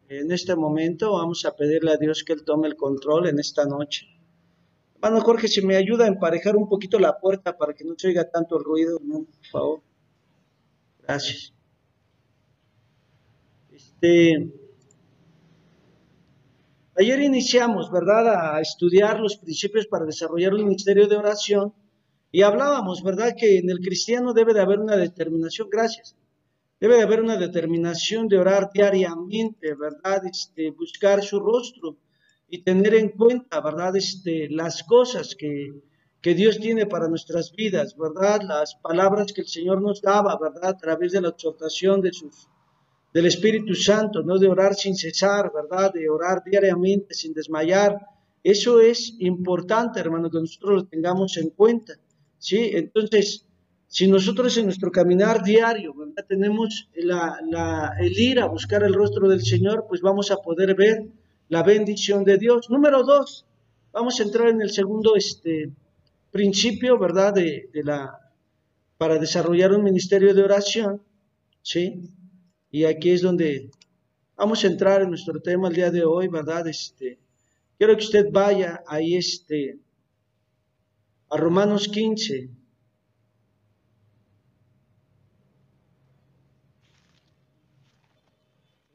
En este momento vamos a pedirle a Dios que Él tome el control en esta noche. Hermano Jorge, si me ayuda a emparejar un poquito la puerta para que no se oiga tanto el ruido, hermano, por favor. Gracias. Ayer iniciamos, ¿verdad?, a estudiar los principios para desarrollar un ministerio de oración y hablábamos, ¿verdad?, que en el cristiano debe de haber una determinación, gracias, debe de haber una determinación de orar diariamente, ¿verdad?, buscar su rostro y tener en cuenta, ¿verdad?, las cosas que Dios tiene para nuestras vidas, ¿verdad?, las palabras que el Señor nos daba, ¿verdad?, a través de la exhortación del Espíritu Santo, no de orar sin cesar, ¿verdad? De orar diariamente sin desmayar. Eso es importante, hermano, que nosotros lo tengamos en cuenta, ¿sí? Entonces, si nosotros en nuestro caminar diario, ¿verdad?, tenemos el ir a buscar el rostro del Señor, pues vamos a poder ver la bendición de Dios. Número 2, vamos a entrar en el segundo principio, ¿verdad?, para desarrollar un ministerio de oración, ¿sí? Y aquí es donde vamos a entrar en nuestro tema el día de hoy, ¿verdad? Quiero que usted vaya ahí, a Romanos 15.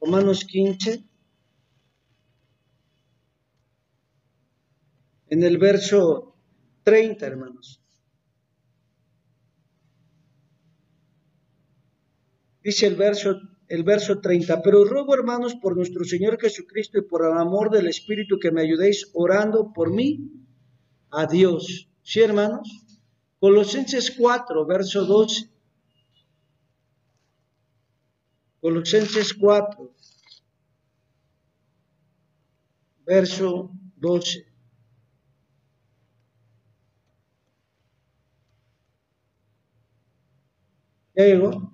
Romanos 15, en el verso 30, hermanos. Dice el verso 30, pero ruego, hermanos, por nuestro Señor Jesucristo y por el amor del Espíritu, que me ayudéis orando por mí a Dios. ¿Sí, hermanos? Colosenses 4, verso 12. Colosenses 4, verso 12. ¿Ya llegó?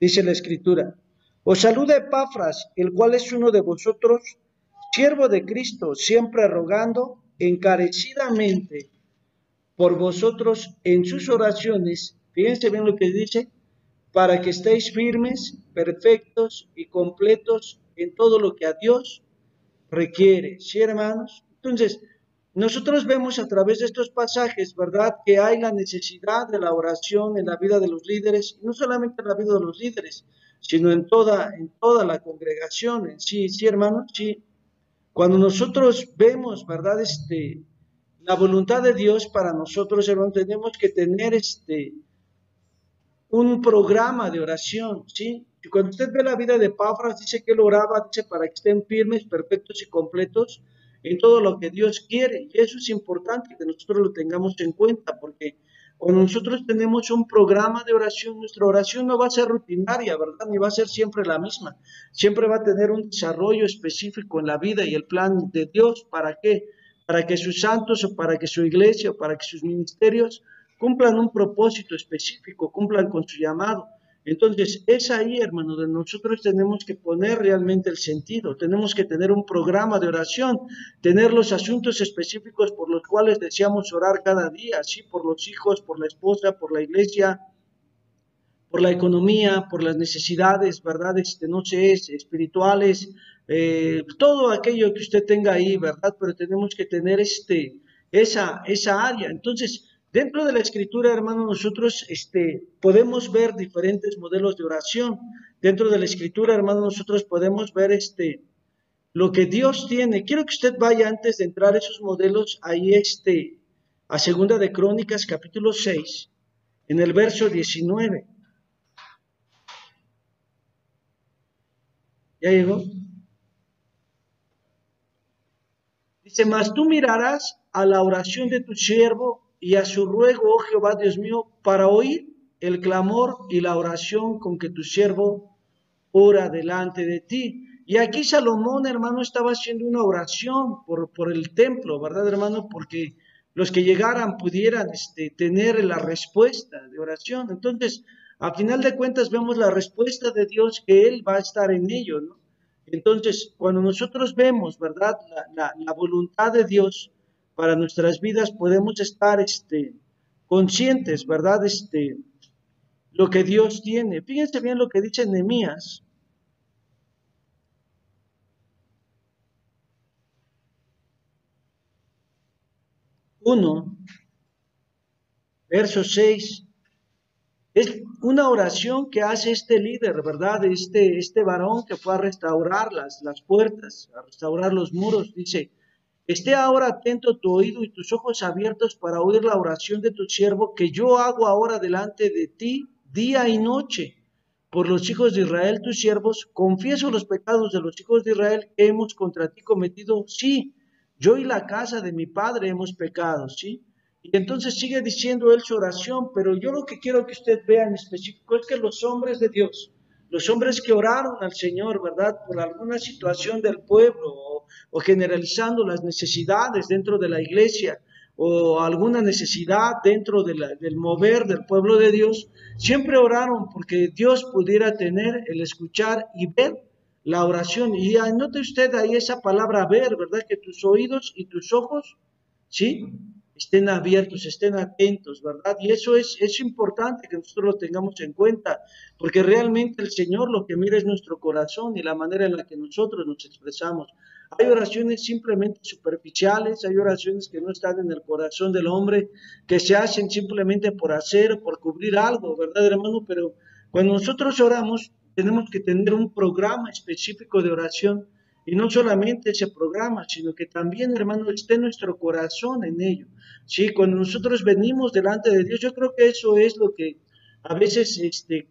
Dice la Escritura: os saluda Epafras, el cual es uno de vosotros, siervo de Cristo, siempre rogando encarecidamente por vosotros en sus oraciones. Fíjense bien lo que dice: para que estéis firmes, perfectos y completos en todo lo que a Dios requiere. ¿Sí, hermanos? Entonces, nosotros vemos a través de estos pasajes, ¿verdad?, que hay la necesidad de la oración en la vida de los líderes, y no solamente en la vida de los líderes, sino en toda la congregación. Sí, sí, hermanos, sí. Cuando nosotros vemos, ¿verdad?, la voluntad de Dios para nosotros, hermanos, tenemos que tener un programa de oración, ¿sí? Y cuando usted ve la vida de Epafras, dice que él oraba, dice, para que estén firmes, perfectos y completos en todo lo que Dios quiere. Y eso es importante que nosotros lo tengamos en cuenta, porque cuando nosotros tenemos un programa de oración, nuestra oración no va a ser rutinaria, ¿verdad? Ni va a ser siempre la misma. Siempre va a tener un desarrollo específico en la vida y el plan de Dios. ¿Para qué? Para que sus santos, o para que su iglesia, o para que sus ministerios cumplan un propósito específico, cumplan con su llamado. Entonces, es ahí, hermano, donde nosotros tenemos que poner realmente el sentido, tenemos que tener un programa de oración, tener los asuntos específicos por los cuales deseamos orar cada día, ¿sí? Por los hijos, por la esposa, por la iglesia, por la economía, por las necesidades, ¿verdad? No sé, espirituales, todo aquello que usted tenga ahí, ¿verdad? Pero tenemos que tener esa área. Entonces, dentro de la escritura, hermano, nosotros podemos ver diferentes modelos de oración. Dentro de la escritura, hermano, nosotros podemos ver lo que Dios tiene. Quiero que usted vaya, antes de entrar a esos modelos, ahí a Segunda de Crónicas, capítulo 6, en el verso 19. ¿Ya llegó? Dice: mas tú mirarás a la oración de tu siervo y a su ruego, oh Jehová Dios mío, para oír el clamor y la oración con que tu siervo ora delante de ti. Y aquí Salomón, hermano, estaba haciendo una oración por el templo, ¿verdad, hermano? Porque los que llegaran pudieran tener la respuesta de oración. Entonces, a final de cuentas, vemos la respuesta de Dios, que Él va a estar en ello, ¿no? Entonces, cuando nosotros vemos, ¿verdad?, la voluntad de Dios para nuestras vidas, podemos estar conscientes, ¿verdad? Lo que Dios tiene. Fíjense bien lo que dice Nehemías. 1, verso 6. Es una oración que hace este líder, ¿verdad? Este varón que fue a restaurar las puertas, a restaurar los muros. Dice, esté ahora atento tu oído y tus ojos abiertos para oír la oración de tu siervo que yo hago ahora delante de ti día y noche. Por los hijos de Israel, tus siervos, confieso los pecados de los hijos de Israel que hemos contra ti cometido. Sí, yo y la casa de mi padre hemos pecado, ¿sí? Y entonces sigue diciendo él su oración, pero yo lo que quiero que usted vea en específico es que los hombres de Dios, los hombres que oraron al Señor, ¿verdad? Por alguna situación del pueblo o generalizando las necesidades dentro de la iglesia o alguna necesidad dentro del mover del pueblo de Dios, siempre oraron porque Dios pudiera tener el escuchar y ver la oración. Y anote usted ahí esa palabra ver, ¿verdad? Que tus oídos y tus ojos, ¿sí? Estén abiertos, estén atentos, ¿verdad? Y eso es importante que nosotros lo tengamos en cuenta, porque realmente el Señor lo que mira es nuestro corazón y la manera en la que nosotros nos expresamos. Hay oraciones simplemente superficiales, hay oraciones que no están en el corazón del hombre, que se hacen simplemente por hacer, por cubrir algo, ¿verdad, hermano? Pero cuando nosotros oramos, tenemos que tener un programa específico de oración y no solamente ese programa, sino que también, hermano, esté nuestro corazón en ello. Sí, cuando nosotros venimos delante de Dios, yo creo que eso es lo que a veces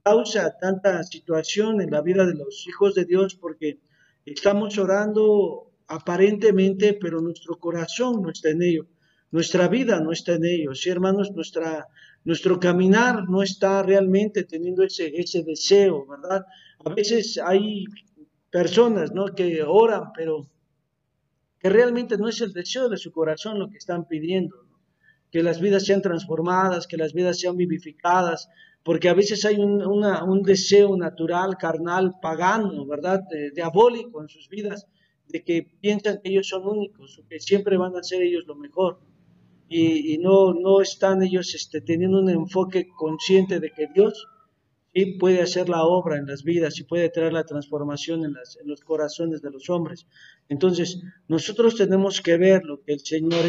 causa tanta situación en la vida de los hijos de Dios, porque estamos orando aparentemente, pero nuestro corazón no está en ello, nuestra vida no está en ello, sí, hermanos, nuestro caminar no está realmente teniendo ese deseo, ¿verdad? A veces hay personas, ¿no? Que oran, pero que realmente no es el deseo de su corazón lo que están pidiendo, ¿no? Que las vidas sean transformadas, que las vidas sean vivificadas, porque a veces hay un deseo natural, carnal, pagano, ¿verdad? Diabólico en sus vidas, de que piensan que ellos son únicos, o que siempre van a ser ellos lo mejor, y no están ellos teniendo un enfoque consciente de que Dios y puede hacer la obra en las vidas y puede traer la transformación en los corazones de los hombres. Entonces, nosotros tenemos que ver lo que el Señor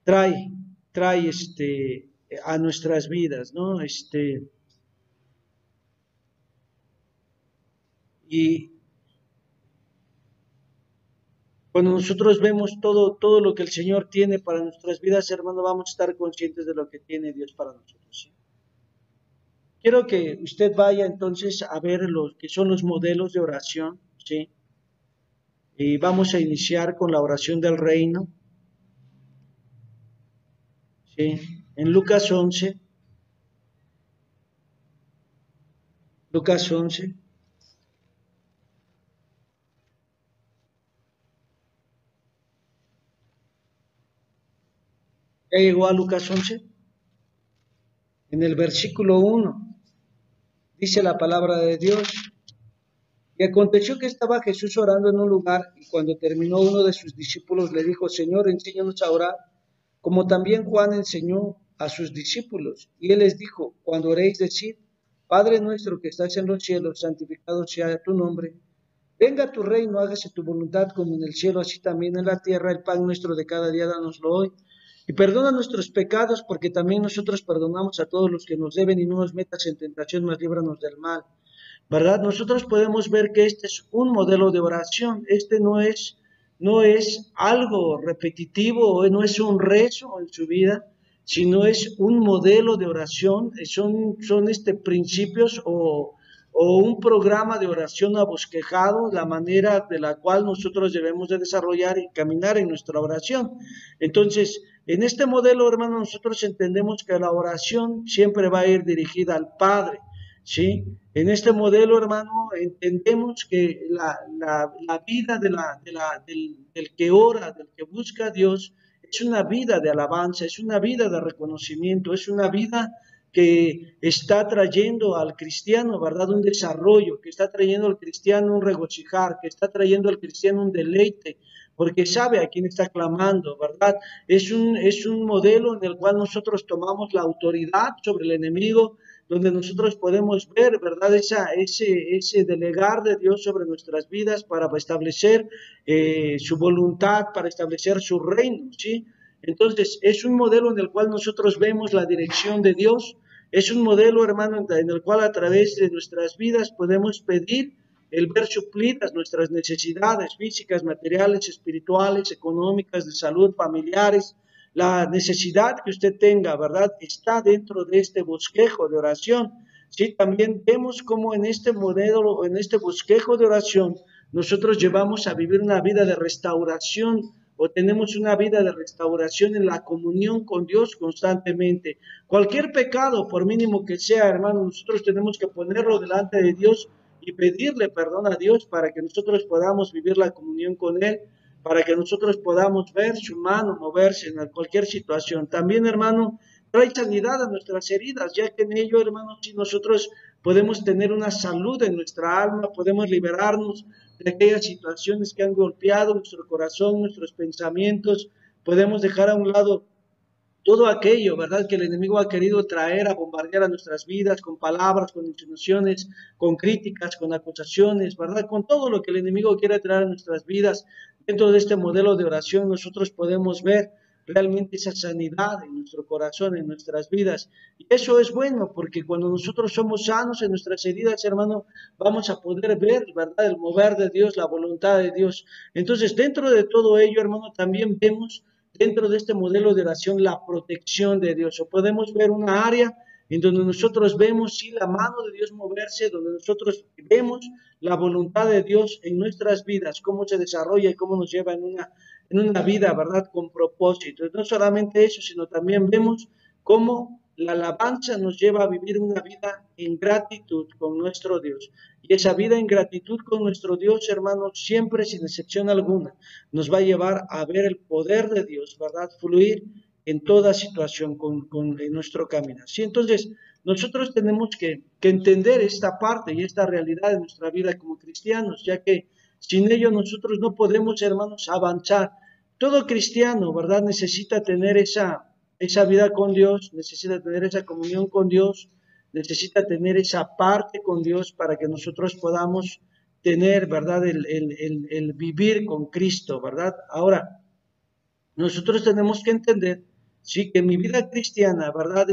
trae, trae a nuestras vidas, ¿no? Y cuando nosotros vemos todo lo que el Señor tiene para nuestras vidas, hermano, vamos a estar conscientes de lo que tiene Dios para nosotros, ¿sí? Quiero que usted vaya entonces a ver los que son los modelos de oración, ¿sí? Y vamos a iniciar con la oración del reino, ¿sí? En Lucas 11, Lucas 11, ¿ya llegó a Lucas 11? En el versículo 1 dice la palabra de Dios. Y aconteció que estaba Jesús orando en un lugar, y cuando terminó uno de sus discípulos le dijo, Señor, enséñanos a orar, como también Juan enseñó a sus discípulos. Y él les dijo, cuando oréis, decid, Padre nuestro que estás en los cielos, santificado sea tu nombre. Venga tu reino, hágase tu voluntad como en el cielo, así también en la tierra. El pan nuestro de cada día, dánoslo hoy. Y perdona nuestros pecados, porque también nosotros perdonamos a todos los que nos deben, y no nos metas en tentación, mas líbranos del mal. ¿Verdad? Nosotros podemos ver que este es un modelo de oración. No es algo repetitivo, o no es un rezo en su vida, sino es un modelo de oración. Son principios o un programa de oración abosquejado, la manera de la cual nosotros debemos de desarrollar y caminar en nuestra oración. Entonces, en este modelo, hermano, nosotros entendemos que la oración siempre va a ir dirigida al Padre, ¿sí? En este modelo, hermano, entendemos que la vida del que ora, del que busca a Dios, es una vida de alabanza, es una vida de reconocimiento, es una vida que está trayendo al cristiano, ¿verdad? Un desarrollo, que está trayendo al cristiano un regocijar, que está trayendo al cristiano un deleite, porque sabe a quién está clamando, ¿verdad? Es un modelo en el cual nosotros tomamos la autoridad sobre el enemigo, donde nosotros podemos ver, ¿verdad? Ese delegar de Dios sobre nuestras vidas para establecer su voluntad, para establecer su reino, ¿sí? Entonces, es un modelo en el cual nosotros vemos la dirección de Dios, es un modelo, hermano, en el cual a través de nuestras vidas podemos pedir el ver suplidas nuestras necesidades físicas, materiales, espirituales, económicas, de salud, familiares. La necesidad que usted tenga, ¿verdad? Está dentro de este bosquejo de oración. Sí, también vemos cómo en este modelo, en este bosquejo de oración, nosotros llevamos a vivir una vida de restauración o tenemos una vida de restauración en la comunión con Dios constantemente. Cualquier pecado, por mínimo que sea, hermano, nosotros tenemos que ponerlo delante de Dios y pedirle perdón a Dios para que nosotros podamos vivir la comunión con Él, para que nosotros podamos ver su mano moverse en cualquier situación. También, hermano, trae sanidad a nuestras heridas, ya que en ello, hermano, si nosotros podemos tener una salud en nuestra alma, podemos liberarnos de aquellas situaciones que han golpeado nuestro corazón, nuestros pensamientos, podemos dejar a un lado todo aquello, ¿verdad? Que el enemigo ha querido traer a bombardear a nuestras vidas con palabras, con insinuaciones, con críticas, con acusaciones, ¿verdad? Con todo lo que el enemigo quiere traer a nuestras vidas. Dentro de este modelo de oración nosotros podemos ver realmente esa sanidad en nuestro corazón, en nuestras vidas. Y eso es bueno, porque cuando nosotros somos sanos en nuestras heridas, hermano, vamos a poder ver, ¿verdad? El mover de Dios, la voluntad de Dios. Entonces, dentro de todo ello, hermano, también vemos dentro de este modelo de oración la protección de Dios. O podemos ver una área en donde nosotros vemos sí la mano de Dios moverse, donde nosotros vemos la voluntad de Dios en nuestras vidas, cómo se desarrolla y cómo nos lleva en una vida, ¿verdad? Con propósito. No solamente eso, sino también vemos cómo la alabanza nos lleva a vivir una vida en gratitud con nuestro Dios. Y esa vida en gratitud con nuestro Dios, hermanos, siempre sin excepción alguna, nos va a llevar a ver el poder de Dios, ¿verdad? Fluir en toda situación en nuestro camino. Sí, entonces, nosotros tenemos que entender esta parte y esta realidad de nuestra vida como cristianos, ya que sin ello nosotros no podemos, hermanos, avanzar. Todo cristiano, ¿verdad? Necesita tener esa vida con Dios, necesita tener esa comunión con Dios, necesita tener esa parte con Dios para que nosotros podamos tener, ¿verdad? El vivir con Cristo, ¿verdad? Ahora, nosotros tenemos que entender, sí, que mi vida cristiana, ¿verdad?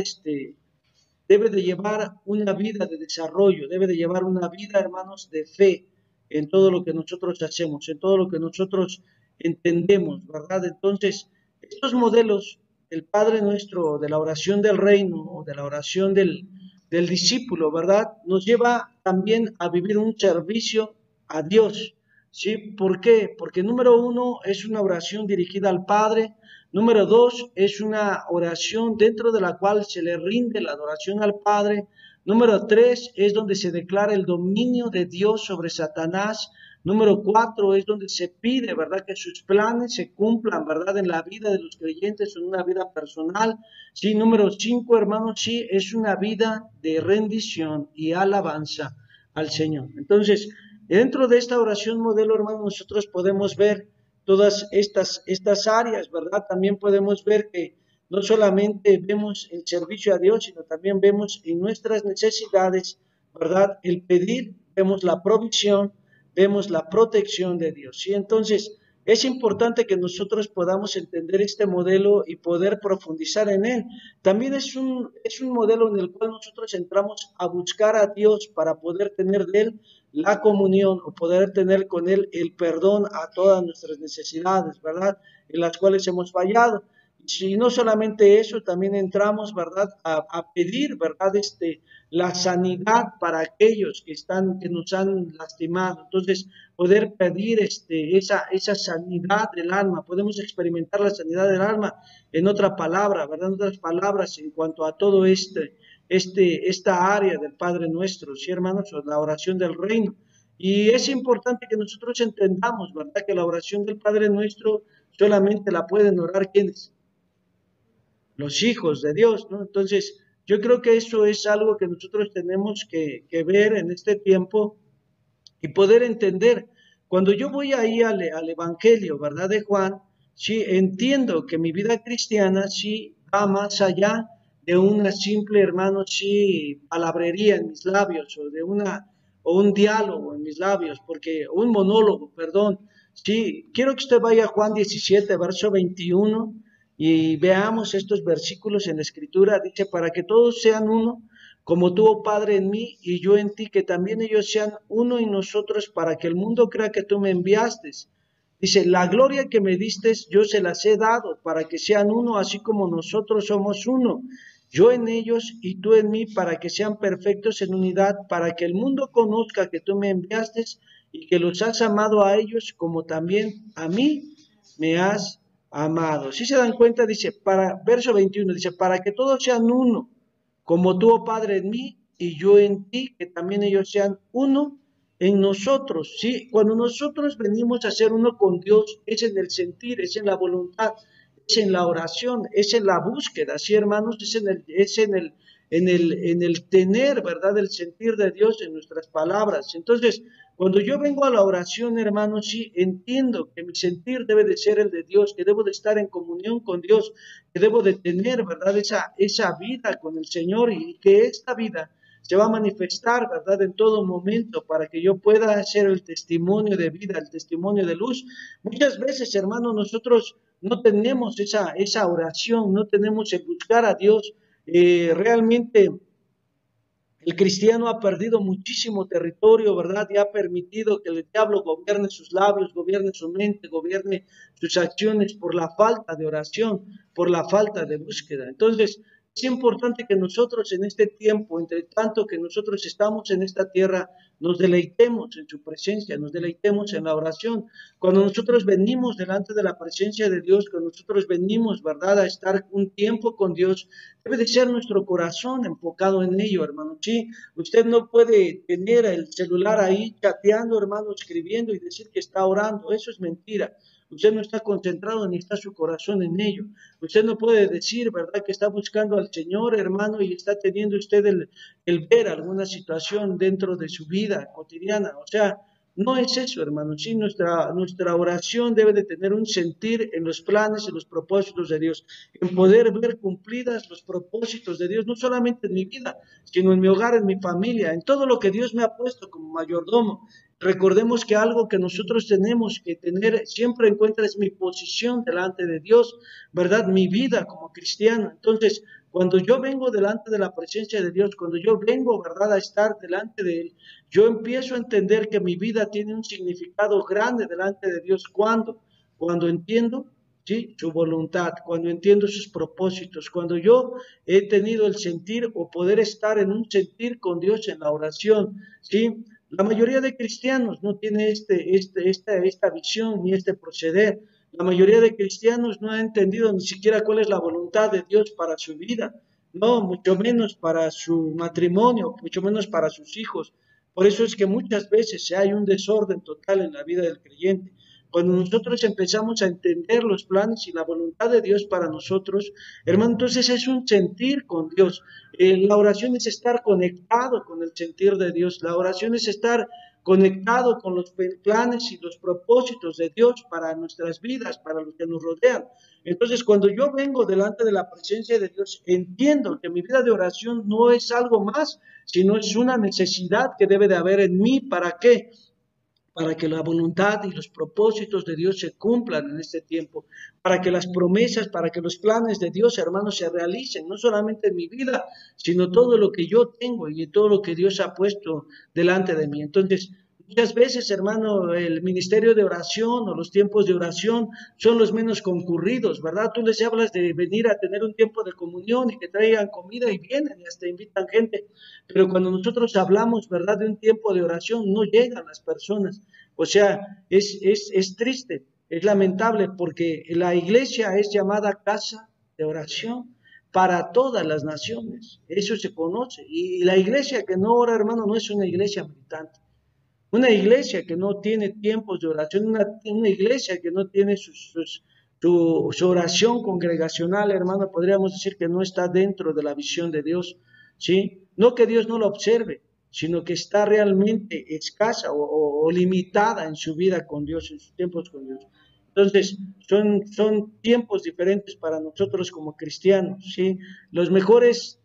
Debe de llevar una vida de desarrollo, debe de llevar una vida, hermanos, de fe en todo lo que nosotros hacemos, en todo lo que nosotros entendemos, ¿verdad? Entonces, estos modelos, el Padre Nuestro, de la oración del reino o de la oración del discípulo, ¿verdad? Nos lleva también a vivir un servicio a Dios, ¿sí? ¿Por qué? Porque número uno es una oración dirigida al Padre. Número dos, es una oración dentro de la cual se le rinde la adoración al Padre. Número tres, es donde se declara el dominio de Dios sobre Satanás. Número cuatro, es donde se pide, ¿verdad?, que sus planes se cumplan, ¿verdad?, en la vida de los creyentes, en una vida personal. Sí, número cinco, hermanos, sí, es una vida de rendición y alabanza al Señor. Entonces, dentro de esta oración modelo, hermanos, nosotros podemos ver todas estas áreas, ¿verdad? También podemos ver que no solamente vemos el servicio a Dios, sino también vemos en nuestras necesidades, ¿verdad? El pedir, vemos la provisión, vemos la protección de Dios. Y entonces es importante que nosotros podamos entender este modelo y poder profundizar en él. También es un modelo en el cual nosotros entramos a buscar a Dios para poder tener de él la comunión o poder tener con Él el perdón a todas nuestras necesidades, ¿verdad? En las cuales hemos fallado. Si no solamente eso, también entramos, ¿verdad?, a pedir, ¿verdad?, la sanidad para aquellos que nos han lastimado. Entonces, poder pedir esa sanidad del alma, podemos experimentar la sanidad del alma en otra palabra, ¿verdad?, en otras palabras, en cuanto a todo esta área del Padre Nuestro, ¿sí, hermanos? La oración del reino. Y es importante que nosotros entendamos, ¿verdad?, que la oración del Padre Nuestro solamente la pueden orar quienes, los hijos de Dios, ¿no? Entonces, yo creo que eso es algo que nosotros tenemos que ver en este tiempo y poder entender. cuando yo voy ahí al Evangelio, ¿verdad? De Juan, sí, entiendo que mi vida cristiana sí va más allá de una simple, hermano, sí, palabrería en mis labios o un diálogo en mis labios, porque un monólogo, perdón. Sí, quiero que usted vaya a Juan 17, verso 21 y veamos estos versículos en la Escritura. Dice, para que todos sean uno, como tú, oh Padre, en mí y yo en ti, que también ellos sean uno en nosotros, para que el mundo crea que tú me enviaste. Dice, la gloria que me diste yo se las he dado, para que sean uno, así como nosotros somos uno. Yo en ellos y tú en mí, para que sean perfectos en unidad, para que el mundo conozca que tú me enviaste y que los has amado a ellos como también a mí me has amado. Si se dan cuenta, dice, verso 21, dice, para que todos sean uno, como tú, oh Padre, en mí y yo en ti, que también ellos sean uno en nosotros, ¿sí? Cuando nosotros venimos a ser uno con Dios, es en el sentir, es en la voluntad, es en la oración, es en la búsqueda, ¿sí, hermanos? En el tener, ¿verdad? El sentir de Dios en nuestras palabras. Entonces, cuando yo vengo a la oración, hermanos, sí entiendo que mi sentir debe de ser el de Dios, que debo de estar en comunión con Dios, que debo de tener, ¿verdad? Esa vida con el Señor y que esta vida se va a manifestar, ¿verdad? En todo momento para que yo pueda hacer el testimonio de vida, el testimonio de luz. Muchas veces, hermanos, nosotros no tenemos esa oración, no tenemos el buscar a Dios. Realmente el cristiano ha perdido muchísimo territorio, ¿verdad? Y ha permitido que el diablo gobierne sus labios, gobierne su mente, gobierne sus acciones por la falta de oración, por la falta de búsqueda. Entonces, es importante que nosotros en este tiempo, entre tanto que nosotros estamos en esta tierra, nos deleitemos en su presencia, nos deleitemos en la oración. Cuando nosotros venimos delante de la presencia de Dios, cuando nosotros venimos, ¿verdad?, a estar un tiempo con Dios, debe de ser nuestro corazón enfocado en ello, hermano. Sí, usted no puede tener el celular ahí chateando, hermano, escribiendo y decir que está orando. Eso es mentira. Usted no está concentrado ni está su corazón en ello. Usted no puede decir, ¿verdad?, que está buscando al Señor, hermano, y está teniendo usted el ver alguna situación dentro de su vida cotidiana. O sea, no es eso, hermano. Sí, nuestra oración debe de tener un sentir en los planes y los propósitos de Dios, en poder ver cumplidas los propósitos de Dios, no solamente en mi vida, sino en mi hogar, en mi familia, en todo lo que Dios me ha puesto como mayordomo. Recordemos que algo que nosotros tenemos que tener siempre en cuenta es mi posición delante de Dios, ¿verdad? Mi vida como cristiano. Entonces, cuando yo vengo delante de la presencia de Dios, cuando yo vengo, ¿verdad?, a estar delante de Él, yo empiezo a entender que mi vida tiene un significado grande delante de Dios. Cuando entiendo, ¿sí?, su voluntad, cuando entiendo sus propósitos, cuando yo he tenido el sentir o poder estar en un sentir con Dios en la oración, ¿sí? La mayoría de cristianos no tiene esta visión ni este proceder. La mayoría de cristianos no ha entendido ni siquiera cuál es la voluntad de Dios para su vida, no, mucho menos para su matrimonio, mucho menos para sus hijos. Por eso es que muchas veces hay un desorden total en la vida del creyente. Cuando nosotros empezamos a entender los planes y la voluntad de Dios para nosotros, hermano, entonces es un sentir con Dios. La oración es estar conectado con el sentir de Dios. La oración es estar conectado con los planes y los propósitos de Dios para nuestras vidas, para los que nos rodean. Entonces, cuando yo vengo delante de la presencia de Dios, entiendo que mi vida de oración no es algo más, sino es una necesidad que debe de haber en mí. ¿Para qué? Para que la voluntad y los propósitos de Dios se cumplan en este tiempo, para que las promesas, para que los planes de Dios, hermanos, se realicen, no solamente en mi vida, sino todo lo que yo tengo y todo lo que Dios ha puesto delante de mí. Entonces, muchas veces, hermano, el ministerio de oración o los tiempos de oración son los menos concurridos, ¿verdad? Tú les hablas de venir a tener un tiempo de comunión y que traigan comida y vienen y hasta invitan gente, pero cuando nosotros hablamos, ¿verdad?, de un tiempo de oración, no llegan las personas. O sea, es triste, es lamentable, porque la iglesia es llamada casa de oración para todas las naciones. Eso se conoce. Y la iglesia que no ora, hermano, no es una iglesia militante. Una iglesia que no tiene tiempos de oración, una iglesia que no tiene su oración congregacional, hermano, podríamos decir que no está dentro de la visión de Dios, ¿sí? No que Dios no lo observe, sino que está realmente escasa o limitada en su vida con Dios, en sus tiempos con Dios. Entonces, son tiempos diferentes para nosotros como cristianos, ¿sí? Los mejores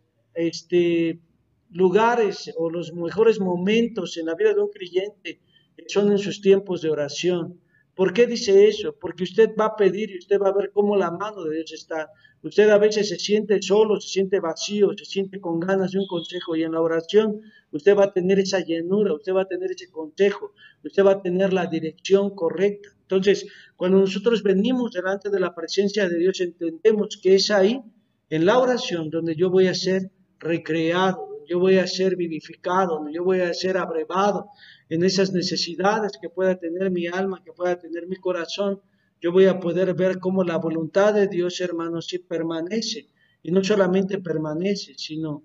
lugares o los mejores momentos en la vida de un creyente son en sus tiempos de oración. ¿Por qué dice eso? Porque usted va a pedir y usted va a ver cómo la mano de Dios está. Usted a veces se siente solo, se siente vacío, se siente con ganas de un consejo y en la oración usted va a tener esa llenura, usted va a tener ese consejo, usted va a tener la dirección correcta. Entonces, cuando nosotros venimos delante de la presencia de Dios, entendemos que es ahí, en la oración, donde yo voy a ser recreado, donde yo voy a ser vivificado, donde yo voy a ser abrevado en esas necesidades que pueda tener mi alma, que pueda tener mi corazón. Yo voy a poder ver cómo la voluntad de Dios, hermanos, sí permanece. Y no solamente permanece, sino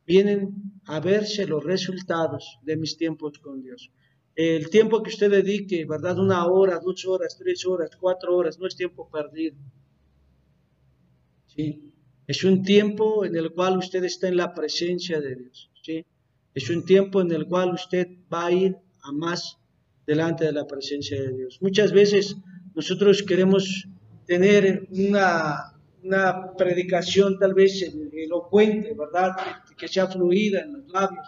vienen a verse los resultados de mis tiempos con Dios. El tiempo que usted dedique, ¿verdad? 1 hora, 2 horas, 3 horas, 4 horas, no es tiempo perdido. ¿Sí? Es un tiempo en el cual usted está en la presencia de Dios. ¿Sí? Es un tiempo en el cual usted va a ir a más delante de la presencia de Dios. Muchas veces nosotros queremos tener una predicación tal vez elocuente, ¿verdad? Que sea fluida en los labios,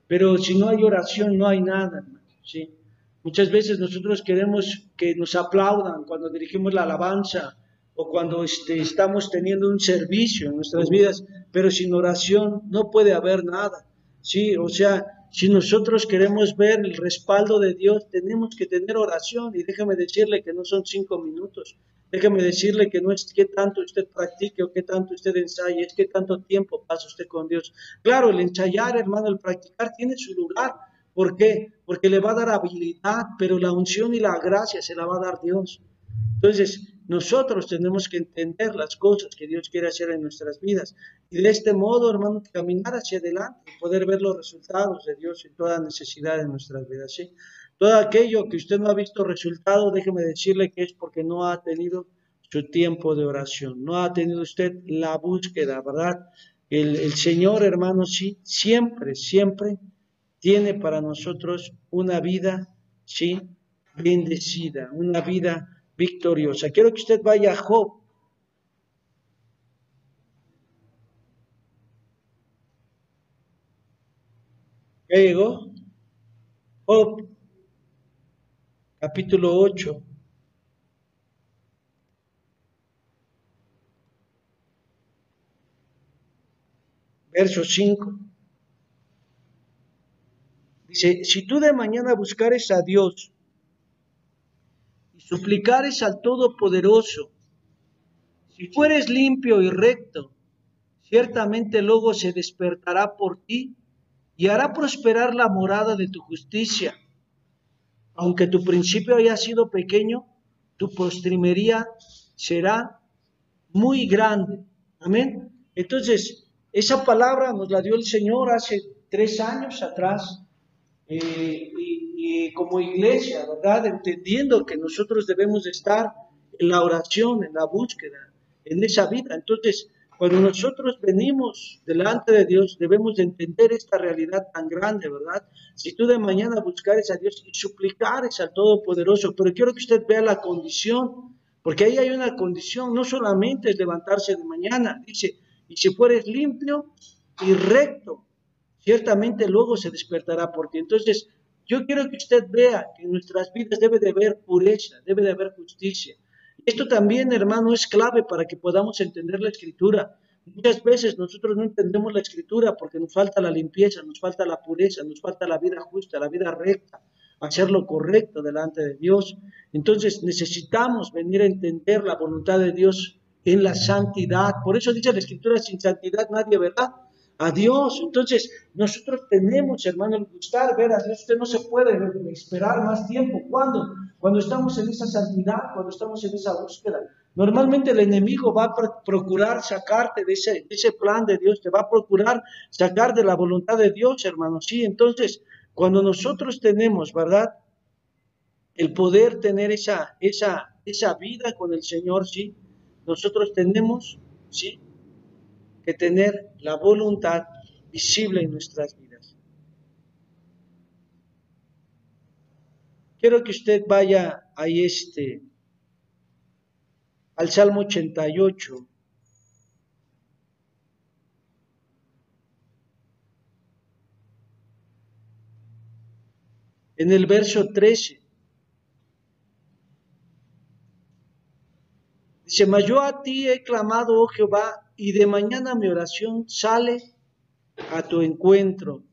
pero si no hay oración no hay nada, ¿sí? Muchas veces nosotros queremos que nos aplaudan cuando dirigimos la alabanza o cuando estamos teniendo un servicio en nuestras vidas, pero sin oración no puede haber nada, ¿sí? O sea, si nosotros queremos ver el respaldo de Dios, tenemos que tener oración. Y déjame decirle que no son 5 minutos. Déjame decirle que no es qué tanto usted practique o qué tanto usted ensaye, es qué tanto tiempo pasa usted con Dios. Claro, el ensayar, hermano, el practicar tiene su lugar. ¿Por qué? Porque le va a dar habilidad, pero la unción y la gracia se la va a dar Dios. Entonces, nosotros tenemos que entender las cosas que Dios quiere hacer en nuestras vidas y de este modo, hermano, caminar hacia adelante y poder ver los resultados de Dios en toda necesidad de nuestras vidas, ¿sí? Todo aquello que usted no ha visto resultado, déjeme decirle que es porque no ha tenido su tiempo de oración, no ha tenido usted la búsqueda, ¿verdad? El Señor, hermano, sí, siempre, siempre tiene para nosotros una vida, sí, bendecida, una vida victoriosa. Quiero que usted vaya a Job. ¿Ya llegó? Job, capítulo 8, verso 5. Dice, si tú de mañana buscares a Dios y suplicares al Todopoderoso, si fueres limpio y recto, ciertamente luego se despertará por ti y hará prosperar la morada de tu justicia. Aunque tu principio haya sido pequeño, tu postrimería será muy grande. Amén. Entonces, esa palabra nos la dio el Señor hace 3 años atrás. Y como iglesia, ¿verdad? Entendiendo que nosotros debemos de estar en la oración, en la búsqueda, en esa vida. Entonces, cuando nosotros venimos delante de Dios, debemos de entender esta realidad tan grande, ¿verdad? Si tú de mañana buscares a Dios y suplicares al Todopoderoso, pero quiero que usted vea la condición, porque ahí hay una condición, no solamente es levantarse de mañana, dice, y si fueres limpio y recto, ciertamente luego se despertará por ti. Entonces, yo quiero que usted vea que en nuestras vidas debe de haber pureza, debe de haber justicia. Esto también, hermano, es clave para que podamos entender la Escritura. Muchas veces nosotros no entendemos la Escritura porque nos falta la limpieza, nos falta la pureza, nos falta la vida justa, la vida recta, hacer lo correcto delante de Dios. Entonces necesitamos venir a entender la voluntad de Dios en la santidad. Por eso dice la Escritura, sin santidad nadie verá a Dios. Entonces, nosotros tenemos, hermano, el gustar ver a Dios. Usted no se puede esperar más tiempo. ¿Cuándo? Cuando estamos en esa santidad, cuando estamos en esa búsqueda. Normalmente el enemigo va a procurar sacarte de ese plan de Dios, te va a procurar sacar de la voluntad de Dios, hermano. Sí, entonces, cuando nosotros tenemos, ¿verdad? El poder tener esa vida con el Señor, sí, nosotros tenemos, sí, que tener la voluntad visible en nuestras vidas. quiero que usted vaya ahí al Salmo 88. En el verso 13. Dice, mas yo a ti he clamado, oh Jehová, y de mañana mi oración sale a tu encuentro.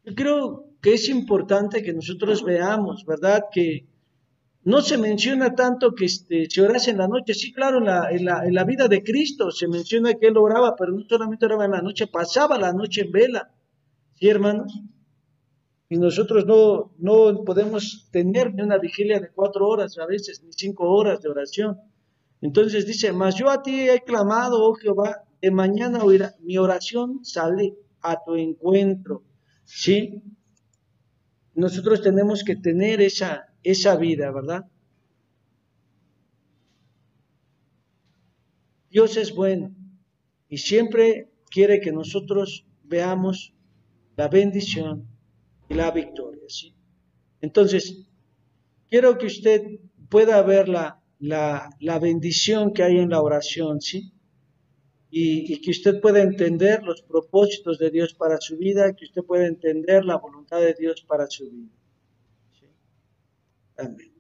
Yo creo que es importante que nosotros veamos, ¿verdad? Que no se menciona tanto que se orase en la noche. Sí, claro, en la vida de Cristo se menciona que Él oraba, pero no solamente oraba en la noche, pasaba la noche en vela. ¿Sí, hermanos? Y nosotros no podemos tener ni una vigilia de 4 horas, a veces, ni 5 horas de oración. Entonces dice, mas yo a ti he clamado, oh Jehová, de mañana mi oración sale a tu encuentro. ¿Sí? Nosotros tenemos que tener esa vida, ¿verdad? Dios es bueno y siempre quiere que nosotros veamos la bendición y la victoria, ¿sí? Entonces, quiero que usted pueda ver la bendición que hay en la oración, ¿sí? Y que usted pueda entender los propósitos de Dios para su vida, que usted pueda entender la voluntad de Dios para su vida. ¿Sí? Amén.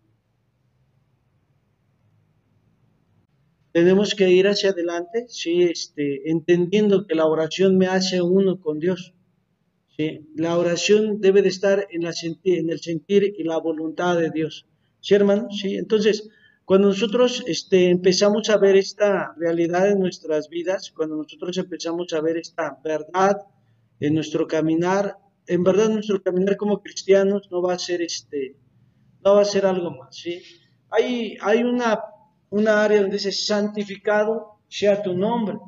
Tenemos que ir hacia adelante, ¿sí? Entendiendo que la oración me hace uno con Dios. ¿Sí? La oración debe de estar en el sentir y la voluntad de Dios. ¿Sí, hermano? Sí. Entonces, cuando nosotros empezamos a ver esta realidad en nuestras vidas, cuando nosotros empezamos a ver esta verdad en nuestro caminar, en verdad nuestro caminar como cristianos no va a ser no va a ser algo más, ¿sí? Hay una área donde dice santificado sea tu nombre.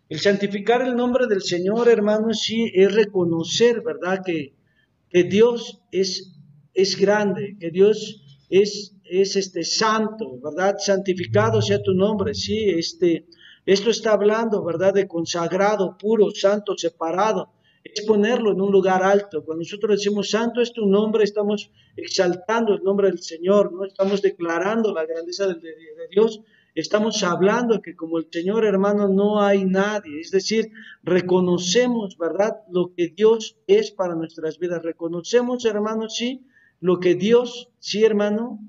El santificar el nombre del Señor, hermanos, sí es reconocer, ¿verdad? Que Dios es grande, que Dios es santo, ¿verdad? Santificado sea tu nombre, sí, esto está hablando, ¿verdad? De consagrado, puro, santo, separado. Es ponerlo en un lugar alto. Cuando nosotros decimos santo es tu nombre, estamos exaltando el nombre del Señor, ¿no? Estamos declarando la grandeza de Dios. Estamos hablando que como el Señor, hermano, no hay nadie. Es decir, reconocemos, ¿verdad? Lo que Dios es para nuestras vidas. Reconocemos, hermano, sí, lo que Dios, sí, hermano,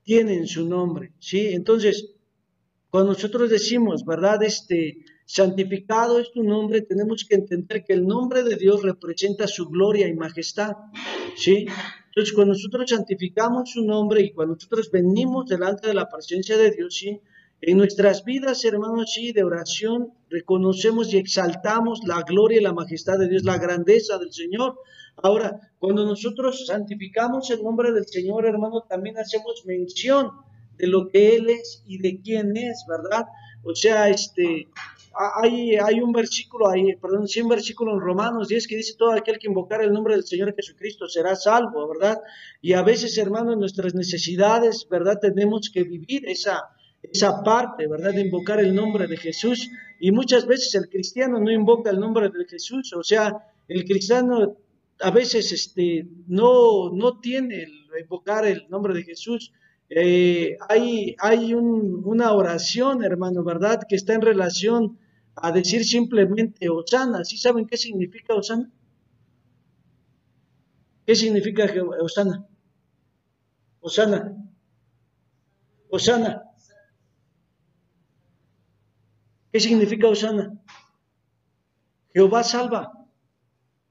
tiene en su nombre, ¿sí? Entonces, cuando nosotros decimos, ¿verdad? Santificado es tu nombre, tenemos que entender que el nombre de Dios representa su gloria y majestad, ¿sí? Entonces, cuando nosotros santificamos su nombre y cuando nosotros venimos delante de la presencia de Dios, ¿sí? En nuestras vidas, hermanos, sí, de oración, reconocemos y exaltamos la gloria y la majestad de Dios, la grandeza del Señor. Ahora, cuando nosotros santificamos el nombre del Señor, hermano, también hacemos mención de lo que Él es y de quién es, ¿verdad? O sea, hay un versículo ahí, perdón, sí, un versículo en Romanos 10 que dice, todo aquel que invocar el nombre del Señor Jesucristo será salvo, ¿verdad? Y a veces, hermanos, en nuestras necesidades, ¿verdad? Tenemos que vivir esa parte, ¿verdad? De invocar el nombre de Jesús. Y muchas veces el cristiano no invoca el nombre de Jesús, o sea, el cristiano a veces no tiene el invocar el nombre de Jesús. Hay una oración, hermano, ¿verdad? Que está en relación a decir simplemente Osana. ¿Sí saben qué significa Osana? ¿Qué significa Osana? Osana. Osana. ¿Qué significa Osana? Jehová salva.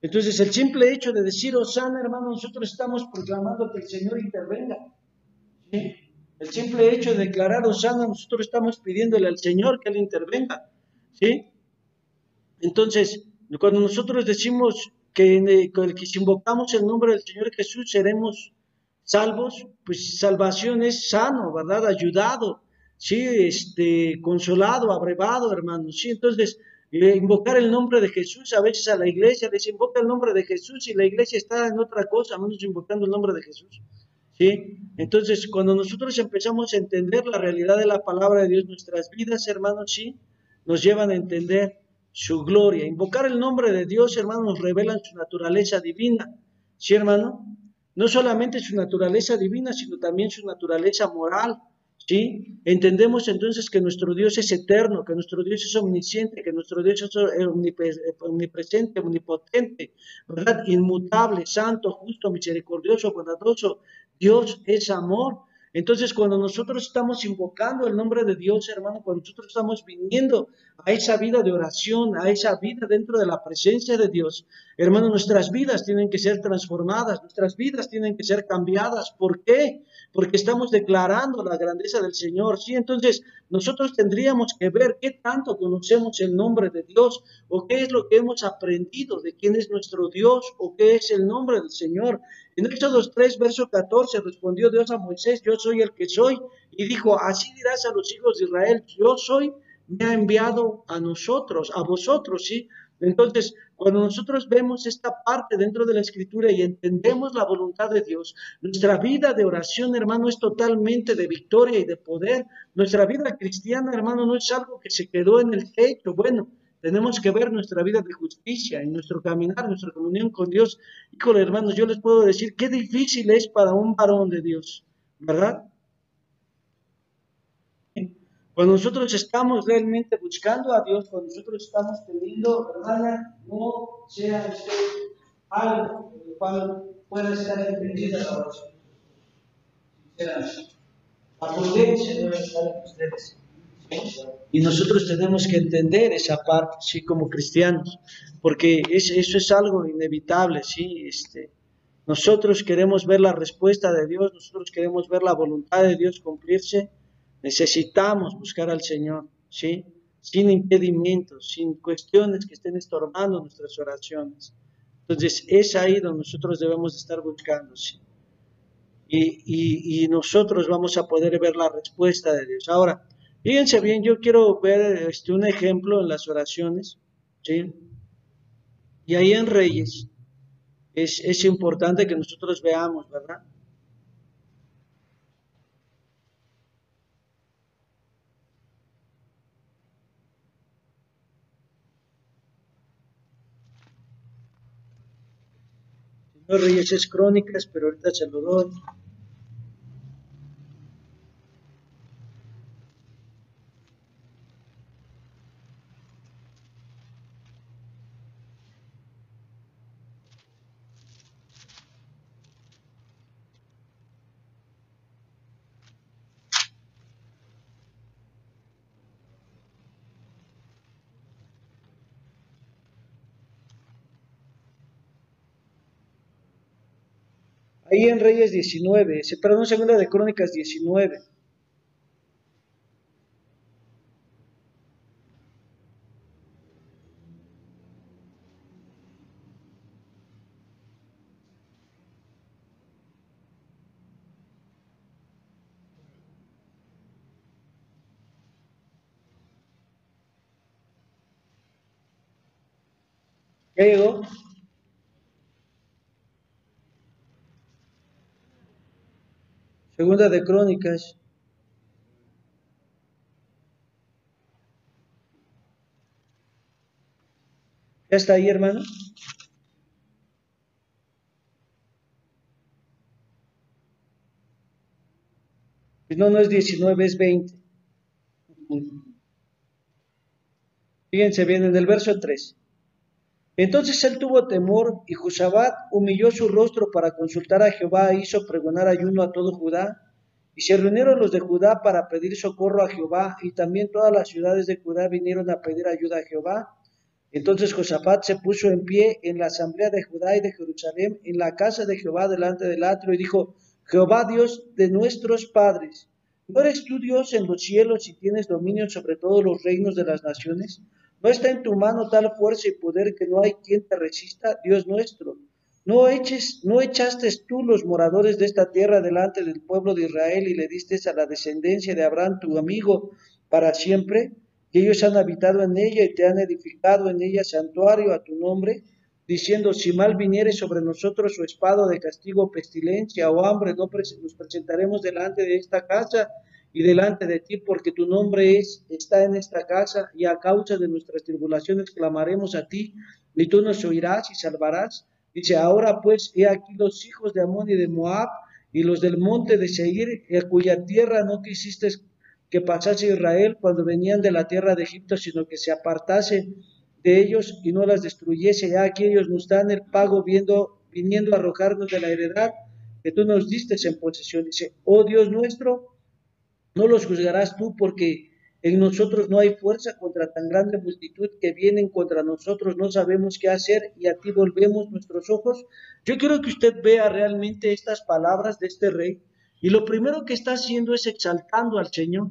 Entonces, el simple hecho de decir Osana, hermano, nosotros estamos proclamando que el Señor intervenga. ¿Sí? El simple hecho de declarar Osana, nosotros estamos pidiéndole al Señor que Él intervenga. ¿Sí? Entonces, cuando nosotros decimos que si invocamos el nombre del Señor Jesús seremos salvos, pues salvación es sano, ¿verdad? Ayudado, sí, consolado, abrevado, hermanos, sí. Entonces, invocar el nombre de Jesús, a veces a la iglesia les invoca el nombre de Jesús y la iglesia está en otra cosa, menos invocando el nombre de Jesús, ¿sí? Entonces, cuando nosotros empezamos a entender la realidad de la palabra de Dios, nuestras vidas, hermanos, sí, nos llevan a entender su gloria. Invocar el nombre de Dios, hermanos, nos revelan su naturaleza divina, ¿sí, hermano? no solamente su naturaleza divina, sino también su naturaleza moral, ¿sí? Entendemos entonces que nuestro Dios es eterno, que nuestro Dios es omnisciente, que nuestro Dios es omnipresente, omnipotente, ¿verdad? Inmutable, santo, justo, misericordioso, bondadoso. Dios es amor. Entonces, cuando nosotros estamos invocando el nombre de Dios, hermano, cuando nosotros estamos viniendo a esa vida de oración, a esa vida dentro de la presencia de Dios, hermano, nuestras vidas tienen que ser transformadas, nuestras vidas tienen que ser cambiadas. ¿Por qué? Porque estamos declarando la grandeza del Señor, ¿sí? Entonces, nosotros tendríamos que ver qué tanto conocemos el nombre de Dios, o qué es lo que hemos aprendido de quién es nuestro Dios, o qué es el nombre del Señor. En Éxodo 3, verso 14, respondió Dios a Moisés: yo soy el que soy, y dijo: así dirás a los hijos de Israel: yo soy, me ha enviado a nosotros, a vosotros, ¿sí? Entonces, cuando nosotros vemos esta parte dentro de la Escritura y entendemos la voluntad de Dios, nuestra vida de oración, hermano, es totalmente de victoria y de poder. Nuestra vida cristiana, hermano, no es algo que se quedó en el techo. Bueno, tenemos que ver nuestra vida de justicia, en nuestro caminar, nuestra comunión con Dios. Híjole, hermanos, yo les puedo decir qué difícil es para un varón de Dios, ¿verdad? Cuando nosotros estamos realmente buscando a Dios, cuando nosotros estamos teniendo, hermana, no sea usted algo en el cual pueda estar entendida la oración. La prudencia debe estar en ustedes. Y nosotros tenemos que entender esa parte, sí, como cristianos, porque eso es algo inevitable, sí. Nosotros queremos ver la respuesta de Dios, nosotros queremos ver la voluntad de Dios cumplirse. Necesitamos buscar al Señor, ¿sí? Sin impedimentos, sin cuestiones que estén estorbando nuestras oraciones. Entonces, es ahí donde nosotros debemos estar buscando, ¿sí? Y nosotros vamos a poder ver la respuesta de Dios. Ahora, fíjense bien, yo quiero ver un ejemplo en las oraciones, ¿sí? Y ahí en Reyes es importante que nosotros veamos, ¿verdad? No, Reyes es Crónicas, pero ahorita se lo doy. Ahí en Reyes 19, perdón, segunda de Crónicas 19. ¿Ya llegó? Segunda de Crónicas. ¿Ya está ahí, hermano? No, no es 19, es 20. Fíjense bien en el verso 3. Entonces él tuvo temor, y Josabat humilló su rostro para consultar a Jehová e hizo pregonar ayuno a todo Judá. Y se reunieron los de Judá para pedir socorro a Jehová, y también todas las ciudades de Judá vinieron a pedir ayuda a Jehová. Entonces Josafat se puso en pie en la asamblea de Judá y de Jerusalén, en la casa de Jehová delante del atrio, y dijo: Jehová Dios de nuestros padres, ¿no eres tú Dios en los cielos y tienes dominio sobre todos los reinos de las naciones? ¿No está en tu mano tal fuerza y poder que no hay quien te resista, Dios nuestro? ¿No echaste tú los moradores de esta tierra delante del pueblo de Israel y le diste a la descendencia de Abraham tu amigo para siempre? Y ellos han habitado en ella y te han edificado en ella santuario a tu nombre, diciendo: si mal viniere sobre nosotros o espada de castigo, pestilencia o hambre, no nos presentaremos delante de esta casa y delante de ti, porque tu nombre está en esta casa, y a causa de nuestras tribulaciones clamaremos a ti, y tú nos oirás y salvarás. Dice, ahora pues, he aquí los hijos de Amón y de Moab, y los del monte de Seir, a cuya tierra no quisiste que pasase Israel cuando venían de la tierra de Egipto, sino que se apartase de ellos y no las destruyese. Ya aquí ellos nos dan el pago viniendo a arrojarnos de la heredad que tú nos diste en posesión. Dice, oh Dios nuestro, no los juzgarás tú, porque en nosotros no hay fuerza contra tan grande multitud que vienen contra nosotros, no sabemos qué hacer y a ti volvemos nuestros ojos. Yo quiero que usted vea realmente estas palabras de este rey, y lo primero que está haciendo es exaltando al Señor.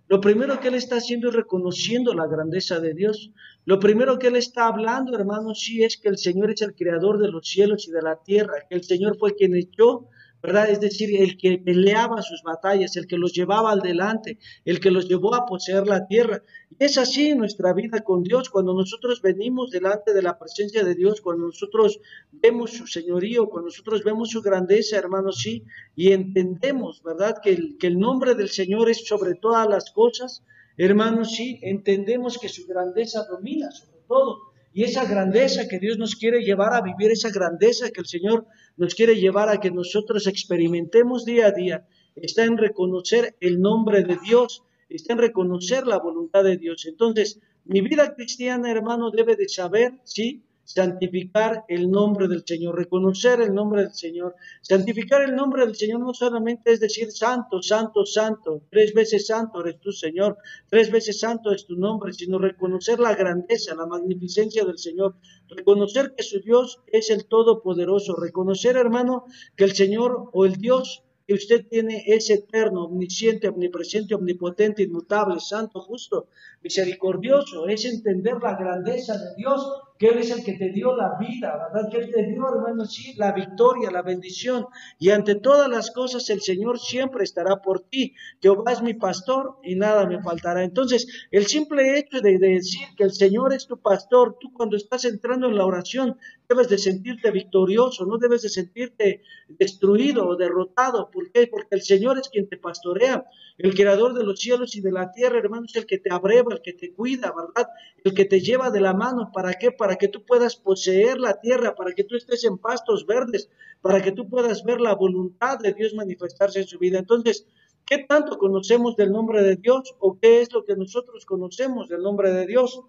Lo primero que él está haciendo es reconociendo la grandeza de Dios. Lo primero que él está hablando, hermanos, sí, es que el Señor es el creador de los cielos y de la tierra, que el Señor fue quien echó, ¿verdad? Es decir, el que peleaba sus batallas, el que los llevaba al delante, el que los llevó a poseer la tierra. Y es así nuestra vida con Dios, cuando nosotros venimos delante de la presencia de Dios, cuando nosotros vemos su señorío, cuando nosotros vemos su grandeza, hermanos, sí, y entendemos, ¿verdad? Que el nombre del Señor es sobre todas las cosas, hermanos, sí, entendemos que su grandeza domina sobre todo. Y esa grandeza que Dios nos quiere llevar a vivir, esa grandeza que el Señor nos quiere llevar a que nosotros experimentemos día a día, está en reconocer el nombre de Dios, está en reconocer la voluntad de Dios. Entonces, mi vida cristiana, hermano, debe de saber, ¿sí?, santificar el nombre del Señor, reconocer el nombre del Señor. Santificar el nombre del Señor no solamente es decir santo, santo, santo, 3 veces santo eres tú, Señor, 3 veces santo es tu nombre, sino reconocer la grandeza, la magnificencia del Señor, reconocer que su Dios es el Todopoderoso, reconocer, hermano, que el Señor o el Dios que usted tiene es eterno, omnisciente, omnipresente, omnipotente, inmutable, santo, justo, misericordioso. Es entender la grandeza de Dios, que Él es el que te dio la vida, ¿verdad? Que Él te dio, hermano, sí, la victoria, la bendición. Y ante todas las cosas el Señor siempre estará por ti. Jehová es mi pastor y nada me faltará. Entonces, el simple hecho de decir que el Señor es tu pastor, tú cuando estás entrando en la oración, debes de sentirte victorioso, no debes de sentirte destruido o derrotado. ¿Por qué? Porque el Señor es quien te pastorea, el creador de los cielos y de la tierra, hermano, es el que te abreva, el que te cuida, ¿verdad? El que te lleva de la mano. ¿Para qué? Para que tú puedas poseer la tierra, para que tú estés en pastos verdes, para que tú puedas ver la voluntad de Dios manifestarse en su vida. Entonces, ¿qué tanto conocemos del nombre de Dios o qué es lo que nosotros conocemos del nombre de Dios?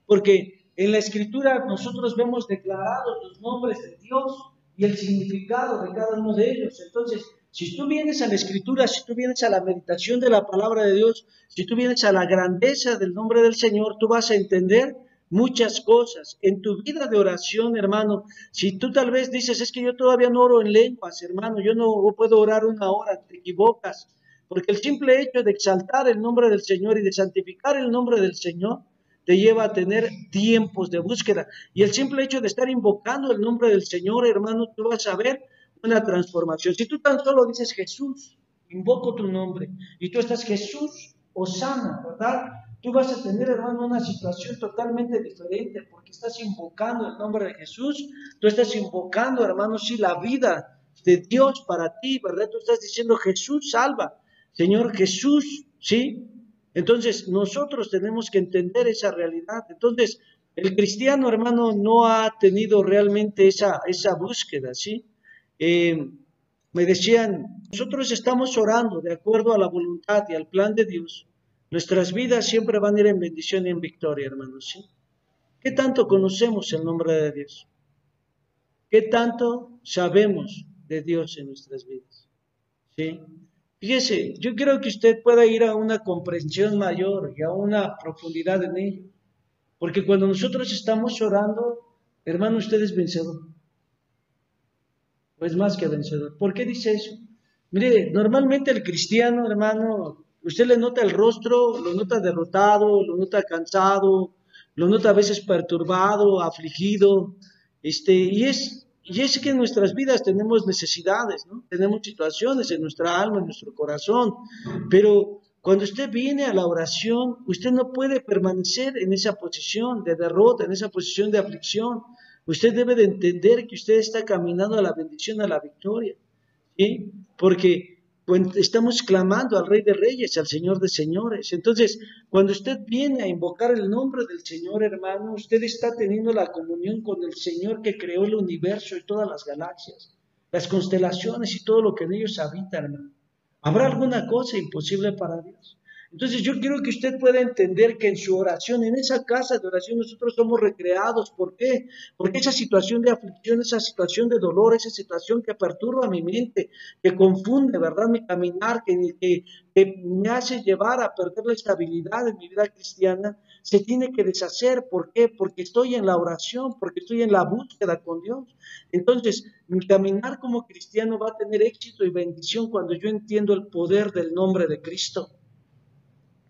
Porque en la Escritura nosotros vemos declarados los nombres de Dios y el significado de cada uno de ellos. Entonces, si tú vienes a la Escritura, si tú vienes a la meditación de la palabra de Dios, si tú vienes a la grandeza del nombre del Señor, tú vas a entender muchas cosas. En tu vida de oración, hermano, si tú tal vez dices, es que yo todavía no oro en lenguas, hermano, yo no puedo orar 1 hora, te equivocas, porque el simple hecho de exaltar el nombre del Señor y de santificar el nombre del Señor te lleva a tener tiempos de búsqueda. Y el simple hecho de estar invocando el nombre del Señor, hermano, tú vas a ver una transformación. Si tú tan solo dices Jesús, invoco tu nombre, y tú estás Jesús, Osana, ¿verdad? Tú vas a tener, hermano, una situación totalmente diferente, porque estás invocando el nombre de Jesús, tú estás invocando, hermano, sí, la vida de Dios para ti, ¿verdad? Tú estás diciendo Jesús salva, Señor Jesús, ¿sí? Entonces, nosotros tenemos que entender esa realidad. Entonces, el cristiano, hermano, no ha tenido realmente esa búsqueda, ¿sí? Me decían, nosotros estamos orando de acuerdo a la voluntad y al plan de Dios. Nuestras vidas siempre van a ir en bendición y en victoria, hermanos, ¿sí? ¿Qué tanto conocemos el nombre de Dios? ¿Qué tanto sabemos de Dios en nuestras vidas? ¿Sí? Fíjese, yo creo que usted pueda ir a una comprensión mayor y a una profundidad en ello. Porque cuando nosotros estamos orando, hermano, usted es vencedor. O es más que vencedor. ¿Por qué dice eso? Mire, normalmente el cristiano, hermano, usted le nota el rostro, lo nota derrotado, lo nota cansado, lo nota a veces perturbado, afligido, y es que en nuestras vidas tenemos necesidades, ¿no? Tenemos situaciones en nuestra alma, en nuestro corazón, pero cuando usted viene a la oración, usted no puede permanecer en esa posición de derrota, en esa posición de aflicción. Usted debe de entender que usted está caminando a la bendición, a la victoria, ¿sí? Porque pues estamos clamando al Rey de Reyes, al Señor de Señores. Entonces, cuando usted viene a invocar el nombre del Señor, hermano, usted está teniendo la comunión con el Señor que creó el universo y todas las galaxias, las constelaciones y todo lo que en ellos habita, hermano. ¿Habrá alguna cosa imposible para Dios? Entonces yo quiero que usted pueda entender que en su oración, en esa casa de oración, nosotros somos recreados. ¿Por qué? Porque esa situación de aflicción, esa situación de dolor, esa situación que perturba mi mente, que confunde, ¿verdad?, mi caminar, que me hace llevar a perder la estabilidad en mi vida cristiana, se tiene que deshacer. ¿Por qué? Porque estoy en la oración, porque estoy en la búsqueda con Dios. Entonces, mi caminar como cristiano va a tener éxito y bendición cuando yo entiendo el poder del nombre de Cristo.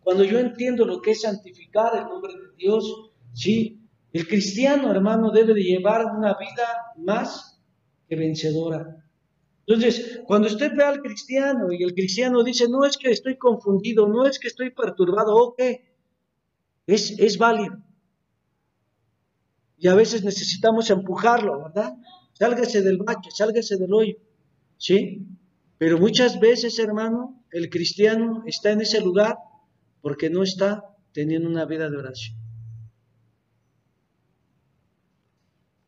Cuando yo entiendo lo que es santificar el nombre de Dios, ¿sí? El cristiano, hermano, debe de llevar una vida más que vencedora. Entonces, cuando usted ve al cristiano y el cristiano dice, no es que estoy confundido, no es que estoy perturbado, ok, es válido. Y a veces necesitamos empujarlo, ¿verdad? Sálgase del bache, sálgase del hoyo, ¿sí? Pero muchas veces, hermano, el cristiano está en ese lugar porque no está teniendo una vida de oración.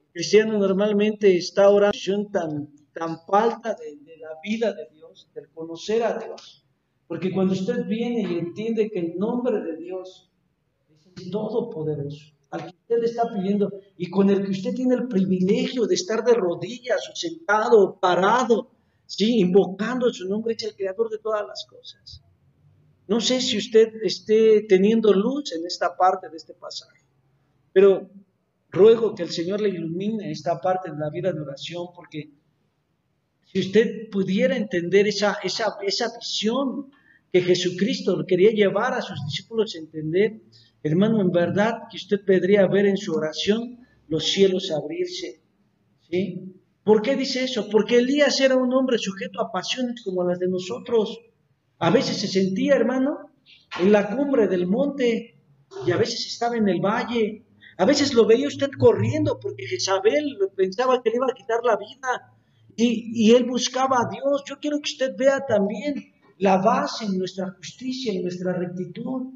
El cristiano normalmente está orando tan falta de la vida de Dios, del conocer a Dios. Porque cuando usted viene y entiende que el nombre de Dios es el todopoderoso, al que usted está pidiendo y con el que usted tiene el privilegio de estar de rodillas o sentado o parado, ¿sí?, invocando su nombre, es el creador de todas las cosas. No sé si usted esté teniendo luz en esta parte de este pasaje, pero ruego que el Señor le ilumine esta parte de la vida de oración, porque si usted pudiera entender esa visión que Jesucristo quería llevar a sus discípulos a entender, hermano, en verdad que usted podría ver en su oración los cielos abrirse, ¿sí? ¿Por qué dice eso? Porque Elías era un hombre sujeto a pasiones como las de nosotros. A veces se sentía, hermano, en la cumbre del monte y a veces estaba en el valle. A veces lo veía usted corriendo porque Jezabel pensaba que le iba a quitar la vida y él buscaba a Dios. Yo quiero que usted vea también la base en nuestra justicia, en nuestra rectitud.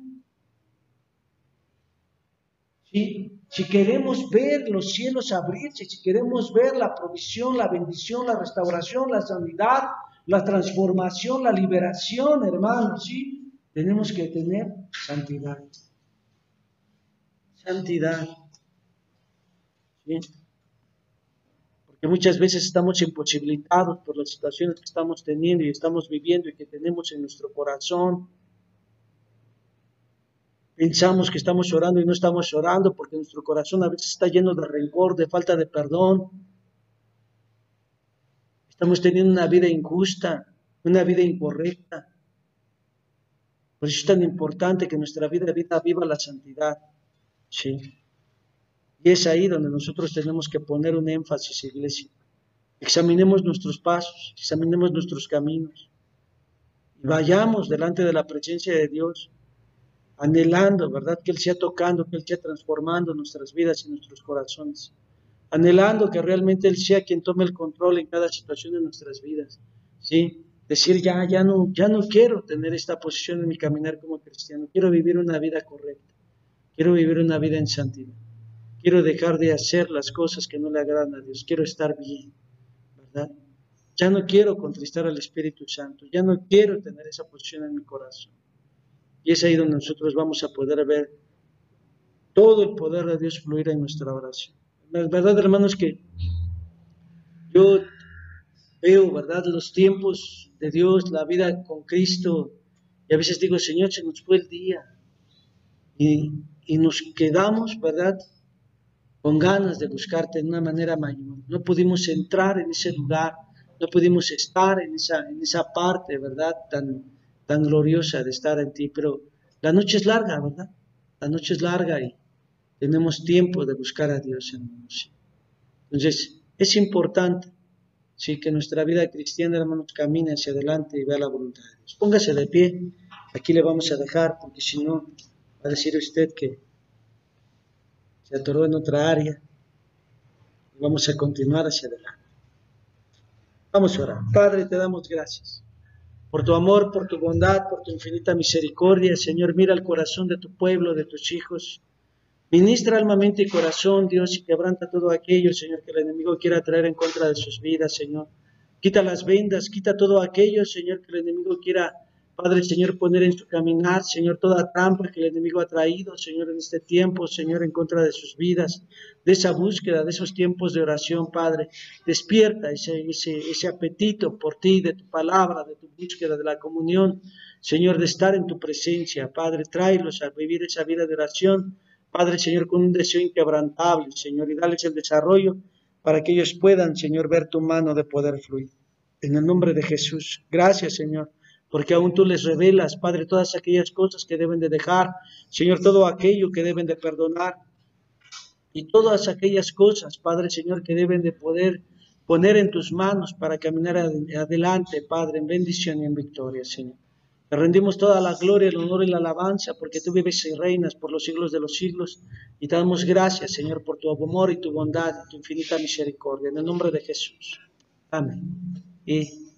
¿Sí? Si queremos ver los cielos abrirse, si queremos ver la provisión, la bendición, la restauración, la sanidad, la transformación, la liberación, hermanos, ¿sí?, tenemos que tener santidad. Santidad. ¿Sí? Porque muchas veces estamos imposibilitados por las situaciones que estamos teniendo y estamos viviendo y que tenemos en nuestro corazón. Pensamos que estamos orando y no estamos orando porque nuestro corazón a veces está lleno de rencor, de falta de perdón. Estamos teniendo una vida injusta, una vida incorrecta. Por eso es tan importante que nuestra vida viva la santidad. ¿Sí? Y es ahí donde nosotros tenemos que poner un énfasis, iglesia. Examinemos nuestros pasos, examinemos nuestros caminos. Y vayamos delante de la presencia de Dios, anhelando, ¿verdad?, que Él sea tocando, que Él sea transformando nuestras vidas y nuestros corazones. Anhelando que realmente Él sea quien tome el control en cada situación de nuestras vidas. ¿Sí? Decir, ya no quiero tener esta posición en mi caminar como cristiano. Quiero vivir una vida correcta. Quiero vivir una vida en santidad. Quiero dejar de hacer las cosas que no le agradan a Dios. Quiero estar bien, ¿verdad? Ya no quiero contristar al Espíritu Santo. Ya no quiero tener esa posición en mi corazón. Y es ahí donde nosotros vamos a poder ver todo el poder de Dios fluir en nuestra oración. La verdad, hermanos, que yo veo, ¿verdad?, los tiempos de Dios, la vida con Cristo, y a veces digo, Señor, se nos fue el día, y nos quedamos, ¿verdad?, con ganas de buscarte de una manera mayor. No pudimos entrar en ese lugar, no pudimos estar en esa parte, ¿verdad?, tan gloriosa de estar en ti, pero la noche es larga, ¿verdad? La noche es larga y tenemos tiempo de buscar a Dios, hermanos. Entonces, es importante, sí, que nuestra vida cristiana, hermanos, camine hacia adelante y vea la voluntad de Dios. Póngase de pie, aquí le vamos a dejar, porque si no, va a decir usted que se atoró en otra área. Y vamos a continuar hacia adelante. Vamos a orar. Padre, te damos gracias. por tu amor, por tu bondad, por tu infinita misericordia. Señor, mira el corazón de tu pueblo, de tus hijos. Ministra alma, mente y corazón, Dios, y quebranta todo aquello, Señor, que el enemigo quiera traer en contra de sus vidas, Señor. Quita las vendas, quita todo aquello, Señor, que el enemigo quiera, Padre, Señor, poner en su caminar, Señor, toda trampa que el enemigo ha traído, Señor, en este tiempo, Señor, en contra de sus vidas, de esa búsqueda, de esos tiempos de oración, Padre. Despierta ese apetito por ti, de tu palabra, de tu búsqueda, de la comunión, Señor, de estar en tu presencia, Padre. Tráelos a vivir esa vida de oración, Padre, Señor, con un deseo inquebrantable, Señor, y dales el desarrollo para que ellos puedan, Señor, ver tu mano de poder fluir. En el nombre de Jesús. Gracias, Señor, porque aún tú les revelas, Padre, todas aquellas cosas que deben de dejar, Señor, todo aquello que deben de perdonar y todas aquellas cosas, Padre, Señor, que deben de poder poner en tus manos para caminar adelante, Padre, en bendición y en victoria, Señor. Te rendimos toda la gloria, el honor y la alabanza, porque tú vives y reinas por los siglos de los siglos. Y te damos gracias, Señor, por tu amor y tu bondad y tu infinita misericordia. En el nombre de Jesús. Amén. Y